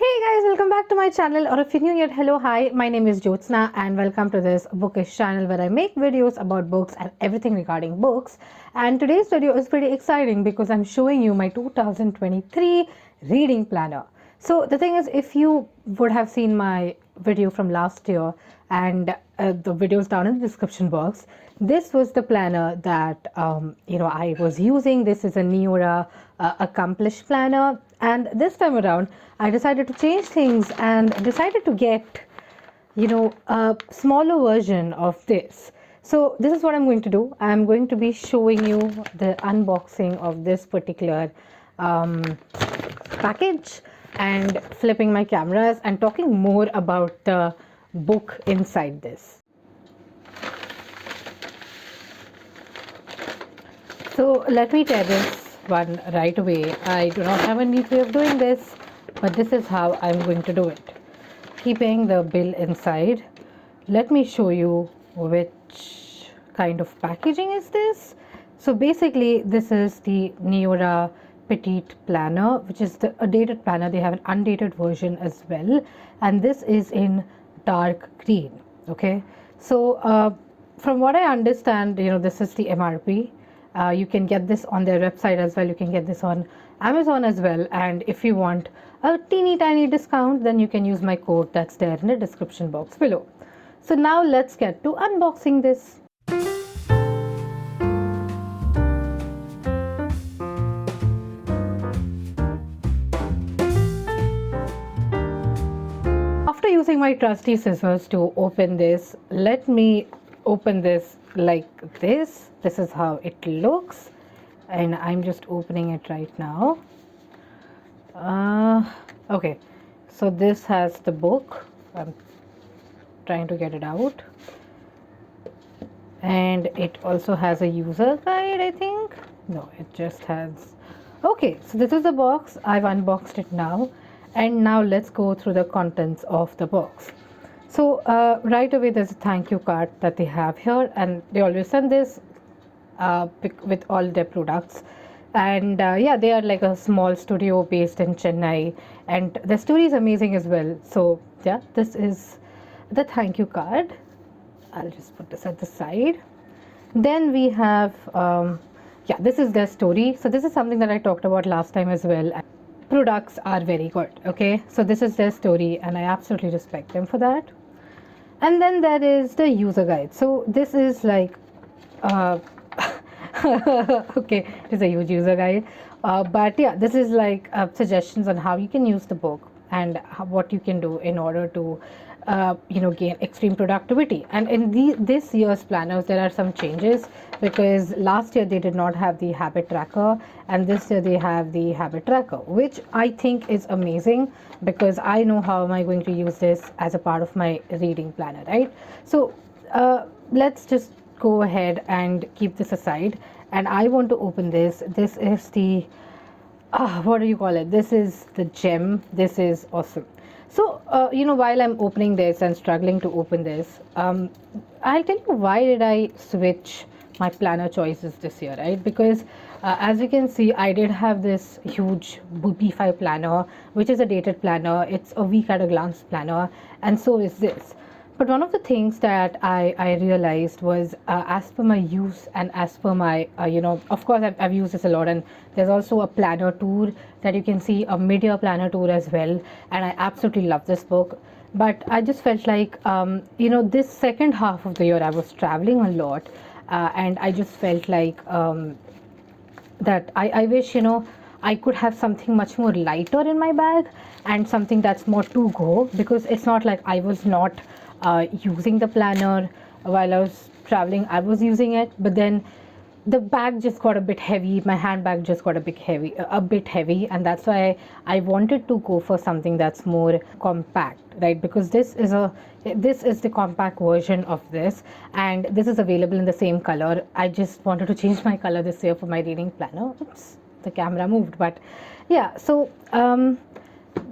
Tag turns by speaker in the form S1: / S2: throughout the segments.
S1: Hey guys, welcome back to my channel, or if you're new yet, hello, hi, my name is Jyotsna and welcome to this bookish channel where I make videos about books and everything regarding books. And today's video is pretty exciting because I'm showing you my 2023 reading planner. So the thing is, if you would have seen my video from last year and the videos down in the description box, this was the planner that I was using. This is a Neorah accomplished planner, and this time around I decided to change things and decided to get a smaller version of this. So this is what I'm going to do. I'm going to be showing you the unboxing of this particular package and flipping my cameras and talking more about the book inside this. So let me tear this one right away. I do not have a neat way of doing this, but this is how I'm going to do it. Keeping the bill inside, let me show you which kind of packaging is this. So basically this is the Neorah Petite planner, which is a dated planner. They have an undated version as well, and this is in dark green. Okay, so from what I understand, this is the MRP. You can get this on their website as well. You can get this on Amazon as well, and if you want a teeny tiny discount, then you can use my code that's there in the description box below. So now let's get to unboxing this. After using my trusty scissors to open this, let me open this like this. This is how it looks, and I'm just opening it right now. Okay, so this has the book. I'm trying to get it out, and it also has a user guide, I think. No, it just has. Okay, so this is the box. I've unboxed it now, and now let's go through the contents of the box. So right away there's a thank you card that they have here, and they always send this with all their products. And yeah, they are like a small studio based in Chennai, and the story is amazing as well. So yeah, this is the thank you card. I'll just put this at the side. Then we have yeah, this is their story. So this is something that I talked about last time as well. Products are very good. Okay, so this is their story, and I absolutely respect them for that. And then there is the user guide. So this is like okay, it is a huge user guide, but yeah, this is like suggestions on how you can use the book and what you can do in order to gain extreme productivity. And in this year's planners there are some changes, because last year they did not have the habit tracker, and this year they have the habit tracker, which I think is amazing, because I know how am I going to use this as a part of my reading planner, right? So let's just go ahead and keep this aside, and I want to open this. This is the what do you call it? This is the gem. This is awesome. So while I'm opening this and struggling to open this, I'll tell you why did I switch my planner choices this year, right? Because as you can see, I did have this huge B5 planner, which is a dated planner. It's a week at a glance planner, and so is this. But one of the things that I realized was as per my use and as per my, of course I've used this a lot, and there's also a planner tour that you can see, a mid-year planner tour as well, and I absolutely love this book. But I just felt like, this second half of the year I was traveling a lot, and I just felt like that I wish, I could have something much more lighter in my bag and something that's more to go, because it's not like I was not using the planner while I was traveling. I was using it, but then the bag just got a bit heavy. My handbag just got a bit heavy, and that's why I wanted to go for something that's more compact, right? Because this is the compact version of this, and this is available in the same color. I just wanted to change my color this year for my reading planner. Oops, the camera moved, but yeah. So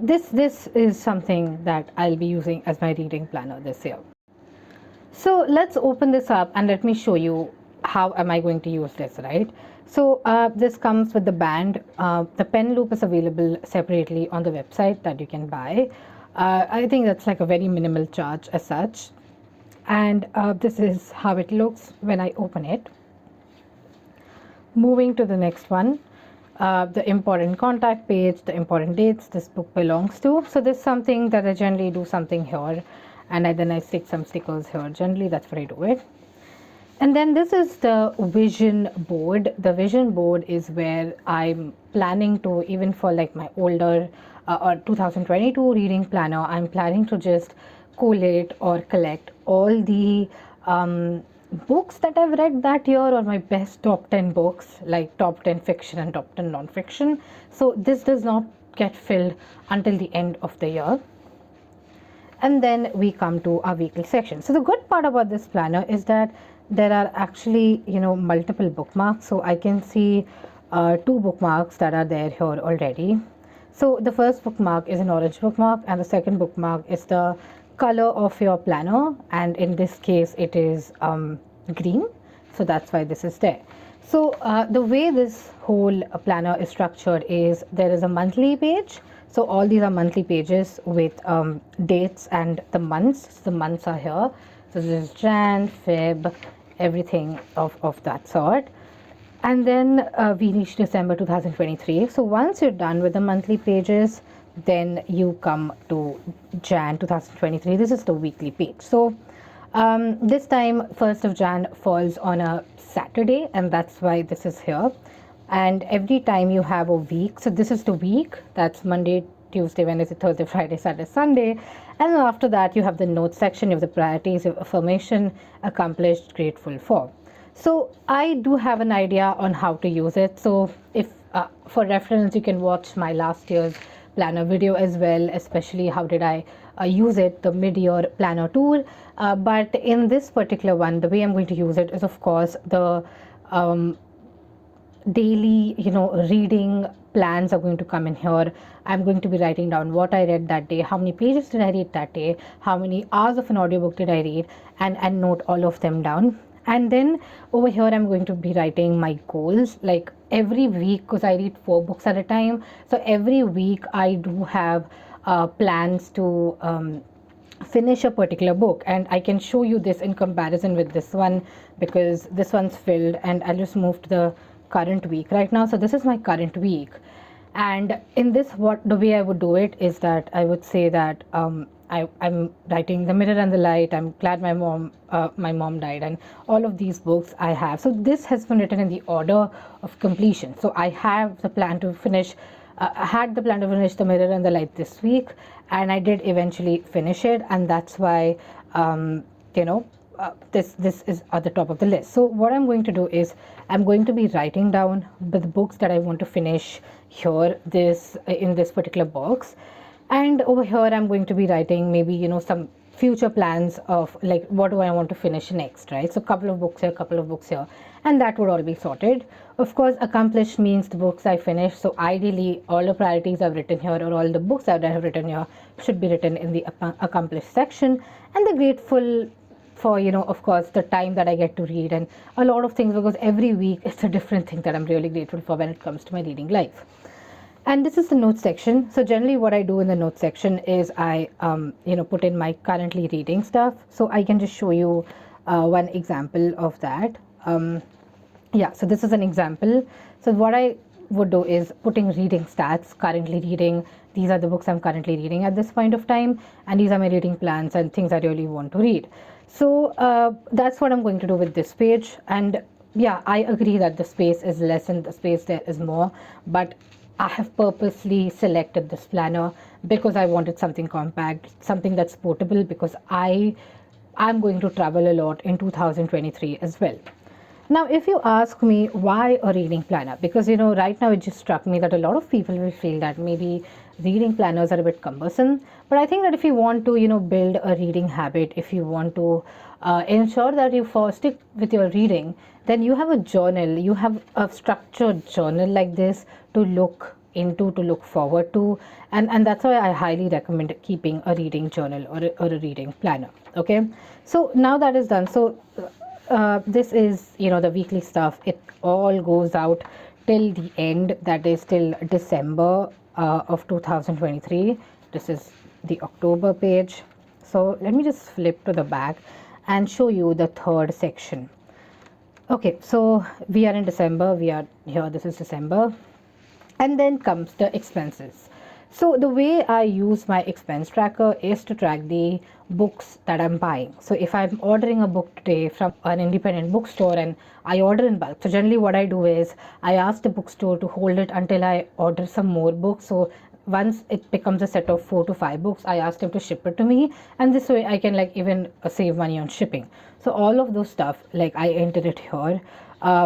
S1: this is something that I'll be using as my reading planner this year. So let's open this up and let me show you how am I going to use this, right? So this comes with the band. The pen loop is available separately on the website that you can buy. I think that's like a very minimal charge as such. And this is how it looks when I open it. Moving to the next one, the important contact page, the important dates this book belongs to. So this is something that I generally do something here, and then I stick some stickers here. Generally, that's what I do it. And then this is the vision board. The vision board is where I'm planning to, even for like my older or 2022 reading planner, I'm planning to just collate or collect all the books that I've read that year, or my best top 10 books, like top 10 fiction and top 10 non-fiction. So this does not get filled until the end of the year. And then we come to our weekly section. So the good part about this planner is that there are actually, multiple bookmarks. So I can see 2 bookmarks that are there here already. So the first bookmark is an orange bookmark, and the second bookmark is the color of your planner, and in this case it is green, so that's why this is there. So the way this whole planner is structured is there is a monthly page. So all these are monthly pages with dates and the months. So the months are here. So this is Jan, Feb, everything of that sort. And then we reach December 2023. So once you're done with the monthly pages, then you come to Jan 2023. This is the weekly page. So this time 1st of Jan falls on a Saturday, and that's why this is here. And every time you have a week, so this is the week, that's Monday, Tuesday, Wednesday, Thursday, Friday, Saturday, Sunday. And then after that you have the notes section, you have the priorities, you have affirmation, accomplished, grateful for. So I do have an idea on how to use it. So if for reference, you can watch my last year's planner video as well, especially how did I use it, the mid-year planner tool. But in this particular one, the way I'm going to use it is, of course, the daily reading plans are going to come in here. I'm going to be writing down what I read that day, how many pages did I read that day, how many hours of an audiobook did I read, and note all of them down. And then over here I'm going to be writing my goals, like every week, because I read 4 books at a time. So every week I do have plans to finish a particular book, and I can show you this in comparison with this one, because this one's filled. And I'll just move to the current week right now. So this is my current week, and in this, the way I would do it is that I would say that I'm writing The Mirror and the Light, I'm glad my mom died, and all of these books I have. So this has been written in the order of completion. So I have the plan to finish I had the plan to finish The Mirror and the Light this week, and I did eventually finish it, and that's why this is at the top of the list. So what I'm going to do is I'm going to be writing down the books that I want to finish here, in this particular box. And over here I'm going to be writing maybe some future plans of like what do I want to finish next, right? So couple of books here, couple of books here, and that would all be sorted. Of course, accomplished means the books I finished. So ideally all the priorities I've written here, or all the books that I have written here, should be written in the accomplished section. And the grateful for of course the time that I get to read, and a lot of things, because every week it's a different thing that I'm really grateful for when it comes to my reading life. And this is the notes section. So generally what I do in the notes section is I put in my currently reading stuff. So I can just show you one example of that. So this is an example. So what I would do is putting reading stats, currently reading, these are the books I'm currently reading at this point of time, and these are my reading plans and things I really want to read. So that's what I'm going to do with this page. And yeah, I agree that the space is less and the space there is more, but I have purposely selected this planner because I wanted something compact, something that's portable, because I'm going to travel a lot in 2023 as well. Now, if you ask me why a reading planner, because right now it just struck me that a lot of people will feel that maybe reading planners are a bit cumbersome. But I think that if you want to build a reading habit, if you want to ensure that you stick with your reading, then you have a journal, you have a structured journal like this to look into, to look forward to, and that's why I highly recommend keeping a reading journal or a reading planner. Okay, so now that is done, so this is, the weekly stuff. It all goes out till the end, that is till December of 2023. This is the October page. So let me just flip to the back and show you the third section. Okay, so we are in December, we are here, this is December, and then comes the expenses. So the way I use my expense tracker is to track the books that I'm buying. So if I'm ordering a book today from an independent bookstore and I order in bulk, so generally what I do is I ask the bookstore to hold it until I order some more books. So once it becomes a set of 4 to 5 books, I ask them to ship it to me, and this way I can like even save money on shipping. So all of those stuff, like I entered it here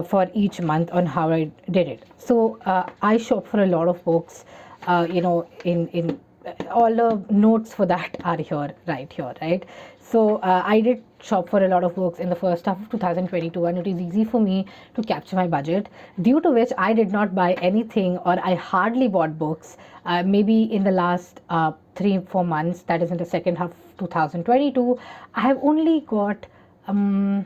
S1: for each month on how I did it. So I shop for a lot of books, in all the notes for that are here, right? So I did shop for a lot of books in the first half of 2022, and it is easy for me to capture my budget, due to which I did not buy anything, or I hardly bought books. Maybe in the last 3-4 months, that is in the second half of 2022, I have only got 2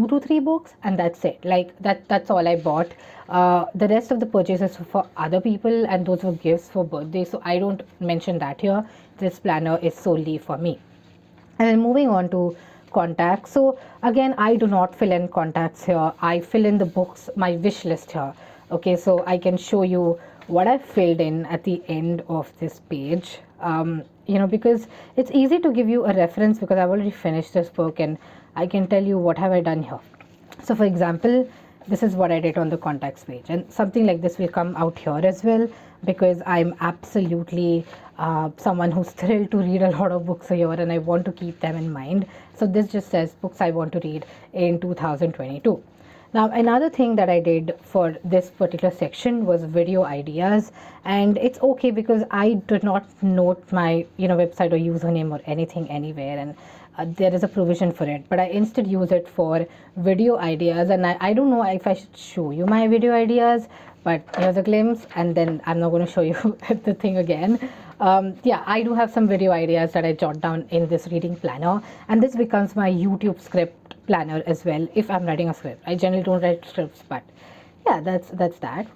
S1: to 3 books, and that's it. Like that's all I bought. The rest of the purchases were for other people, and those were gifts for birthday, so I don't mention that here. This planner is solely for me. And then moving on to contacts. So again, I do not fill in contacts here. I fill in the books, my wish list here. Okay, so I can show you what I filled in at the end of this page. Because it's easy to give you a reference, because I've already finished this book and I can tell you what have I done here. So for example, this is what I did on the contacts page, and something like this will come out here as well, because I'm absolutely someone who's thrilled to read a lot of books a year, and I want to keep them in mind. So this just says books I want to read in 2022. Now, another thing that I did for this particular section was video ideas, and it's okay because I did not note my website or username or anything anywhere, and there is a provision for it, but I instead use it for video ideas. And I don't know if I should show you my video ideas, but here's a glimpse, and then I'm not going to show you the thing again. I do have some video ideas that I jot down in this reading planner, and this becomes my YouTube script planner as well if I'm writing a script. I generally don't write scripts, but yeah, that's that.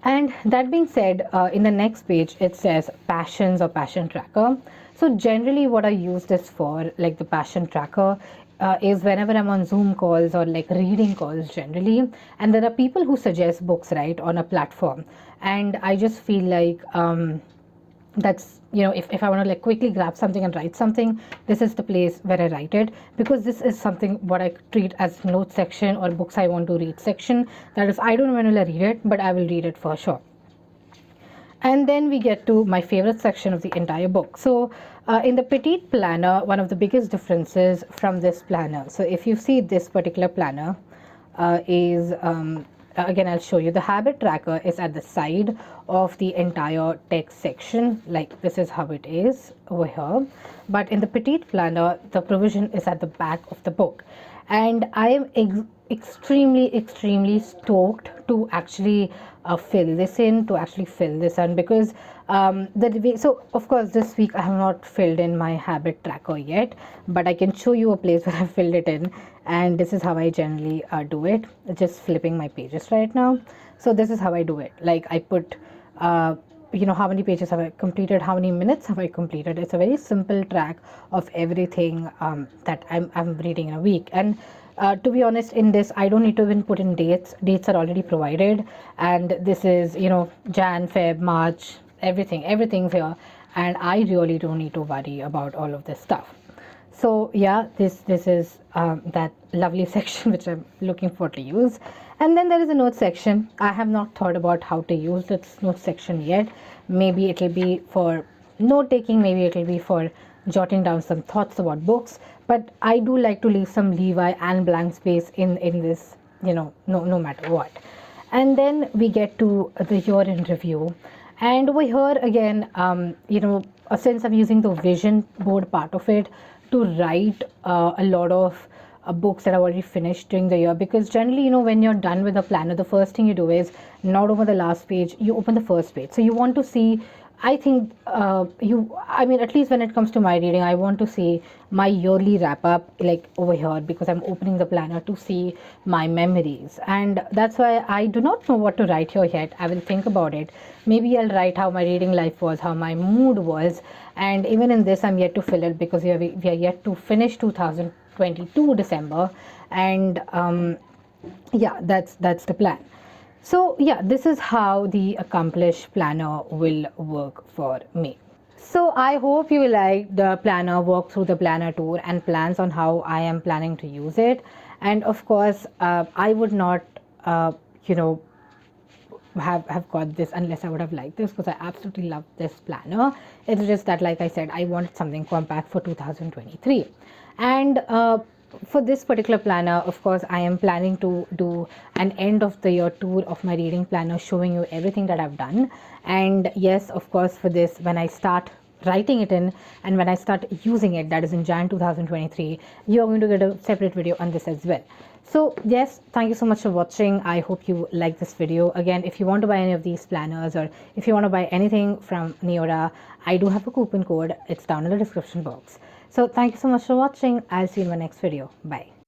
S1: And that being said, in the next page it says passions or passion tracker. So generally what I use this for, like the passion tracker, is whenever I'm on Zoom calls or like reading calls generally, and there are people who suggest books, right, on a platform, and I just feel like that's if I want to like quickly grab something and write something, this is the place where I write it, because this is something what I treat as notes section or books I want to read section, that is I don't want to read it, but I will read it for sure. And then we get to my favorite section of the entire book. So in the Petite planner, one of the biggest differences from this planner, so if you see this particular planner is again I'll show you, the habit tracker is at the side of the entire text section, like this is how it is over here. But in the Petite planner, the provision is at the back of the book, and I am extremely stoked to actually fill this in, because so of course this week I have not filled in my habit tracker yet, but I can show you a place where I filled it in, and this is how I generally do it. Just flipping my pages right now. So this is how I do it. Like I put how many pages have I completed, how many minutes have I completed. It's a very simple track of everything that I'm reading in a week. And to be honest, in this I don't need to even put in dates are already provided, and this is Jan, Feb, March, everything's here, and I really don't need to worry about all of this stuff. So yeah, this is that lovely section which I'm looking forward to use. And then there is a note section. I have not thought about how to use this note section yet. Maybe it will be for note taking, maybe it will be for jotting down some thoughts about books, but I do like to leave some leeway and blank space in this, no matter what. And then we get to the year in review, and over here again, since I'm using the vision board part of it to write a lot of books that I've already finished during the year, because generally when you're done with a planner, the first thing you do is not over the last page, you open the first page. So you want to see I think I mean, at least when it comes to my reading, I want to see my yearly wrap up like over here, because I'm opening the planner to see my memories. And that's why I do not know what to write here yet. I will think about it. Maybe I'll write how my reading life was, how my mood was. And even in this, I'm yet to fill it, because we are yet to finish 2022 December. And yeah, that's the plan. So yeah, this is how the accomplished planner will work for me. So I hope you will like the planner, walk through the planner tour and plans on how I am planning to use it. And of course, I would not, you know, have got this unless I would have liked this, because I absolutely love this planner. It's just that, like I said, I wanted something compact for 2023. And for this particular planner, of course, I am planning to do an end of the year tour of my reading planner, showing you everything that I've done. And yes, of course, for this, when I start writing it in and when I start using it, that is in Jan 2023, you're going to get a separate video on this as well. So yes, thank you so much for watching. I hope you like this video. Again, if you want to buy any of these planners, or if you want to buy anything from Neorah, I do have a coupon code. It's down in the description box. So thank you so much for watching. I'll see you in my next video. Bye.